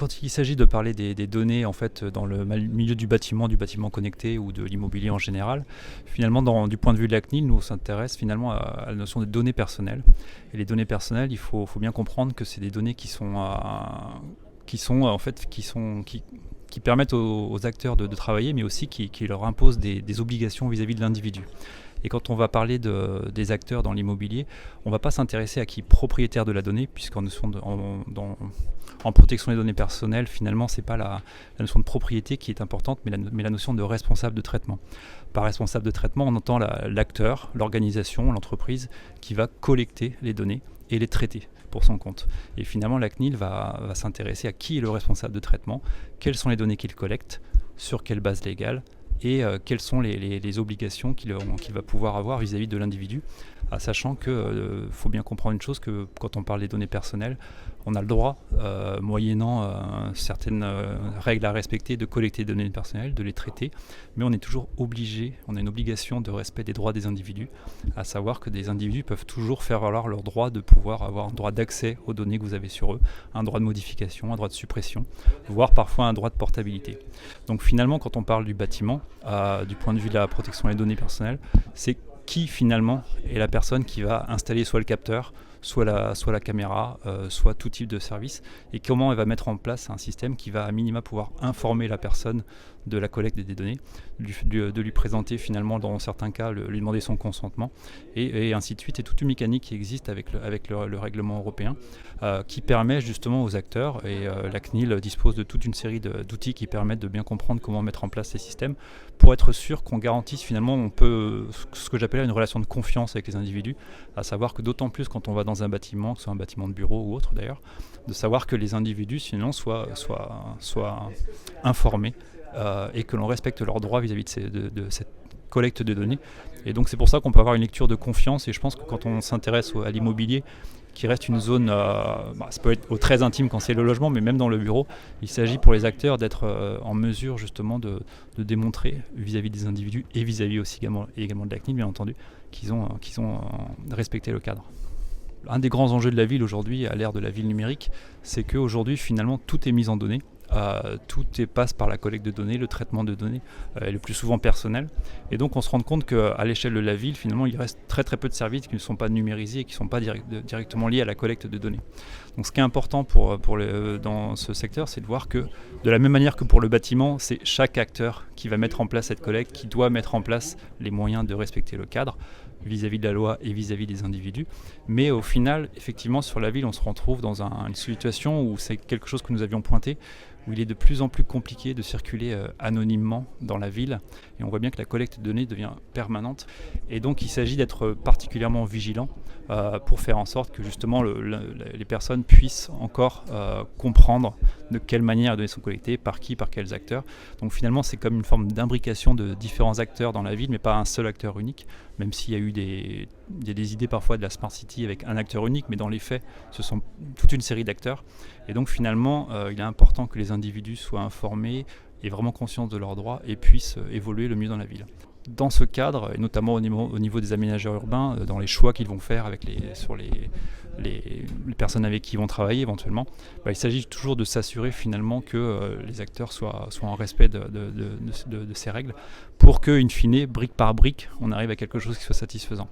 quand il s'agit de parler des données en fait, dans le milieu du bâtiment connecté ou de l'immobilier en général, finalement, du point de vue de la CNIL, nous on s'intéresse finalement à la notion de données personnelles. Et les données personnelles, il faut bien comprendre que c'est des données qui permettent aux acteurs de travailler, mais aussi qui leur imposent des obligations vis-à-vis de l'individu. Et quand on va parler des acteurs dans l'immobilier, on ne va pas s'intéresser à qui est propriétaire de la donnée, en protection des données personnelles, finalement, ce n'est pas la notion de propriété qui est importante, mais la notion de responsable de traitement. Par responsable de traitement, on entend l'acteur, l'organisation, l'entreprise qui va collecter les données et les traiter pour son compte. Et finalement, la CNIL va s'intéresser à qui est le responsable de traitement, quelles sont les données qu'il collecte, sur quelle base légale, et quelles sont les obligations qu'il va pouvoir avoir vis-à-vis de l'individu, sachant qu'il faut bien comprendre une chose, que quand on parle des données personnelles, on a le droit, moyennant certaines règles à respecter, de collecter des données personnelles, de les traiter, mais on est toujours obligé, on a une obligation de respect des droits des individus, à savoir que des individus peuvent toujours faire valoir leur droit de pouvoir avoir un droit d'accès aux données que vous avez sur eux, un droit de modification, un droit de suppression, voire parfois un droit de portabilité. Donc finalement, quand on parle du bâtiment, du point de vue de la protection des données personnelles, c'est qui finalement est la personne qui va installer soit le capteur, soit la caméra, soit tout type de service, et comment elle va mettre en place un système qui va à minima pouvoir informer la personne de la collecte des données, de lui présenter finalement dans certains cas, lui demander son consentement, et ainsi de suite. Et toute une mécanique qui existe avec le règlement européen qui permet justement aux acteurs, et la CNIL dispose de toute une série d'outils qui permettent de bien comprendre comment mettre en place ces systèmes pour être sûr qu'on garantisse finalement ce que j'appelle une relation de confiance avec les individus, à savoir que d'autant plus quand on va dans un bâtiment, que ce soit un bâtiment de bureau ou autre d'ailleurs, de savoir que les individus sinon soient informés et que l'on respecte leurs droits vis-à-vis de cette collecte de données. Et donc c'est pour ça qu'on peut avoir une lecture de confiance, et je pense que quand on s'intéresse à l'immobilier, qui reste une zone, ça peut être très intime quand c'est le logement, mais même dans le bureau, il s'agit pour les acteurs d'être en mesure justement de démontrer vis-à-vis des individus et vis-à-vis aussi également de la CNIL, bien entendu, qu'ils ont respecté le cadre. Un des grands enjeux de la ville aujourd'hui, à l'ère de la ville numérique, c'est qu'aujourd'hui finalement tout est mis en données. Tout passe par la collecte de données, le traitement de données, le plus souvent personnel. Et donc on se rend compte qu'à l'échelle de la ville, finalement, il reste très très peu de services qui ne sont pas numérisés et qui ne sont pas directement liés à la collecte de données. Donc ce qui est important dans ce secteur, c'est de voir que de la même manière que pour le bâtiment, c'est chaque acteur qui va mettre en place cette collecte, qui doit mettre en place les moyens de respecter le cadre vis-à-vis de la loi et vis-à-vis des individus. Mais au final, effectivement, sur la ville, on se retrouve dans une situation où c'est quelque chose que nous avions pointé, où il est de plus en plus compliqué de circuler anonymement dans la ville. Et on voit bien que la collecte de données devient permanente. Et donc il s'agit d'être particulièrement vigilant pour faire en sorte que justement les personnes puissent encore comprendre de quelle manière les données sont collectées, par qui, par quels acteurs. Donc finalement c'est comme une forme d'imbrication de différents acteurs dans la ville, mais pas un seul acteur unique, même s'il y a eu des idées parfois de la Smart City avec un acteur unique, mais dans les faits ce sont toute une série d'acteurs. Et donc finalement il est important que les individus soient informés et vraiment conscients de leurs droits et puissent évoluer le mieux dans la ville. Dans ce cadre, et notamment au niveau des aménageurs urbains, dans les choix qu'ils vont faire sur les personnes avec qui ils vont travailler éventuellement, il s'agit toujours de s'assurer finalement que les acteurs soient en respect de ces règles pour que, in fine, brique par brique, on arrive à quelque chose qui soit satisfaisant.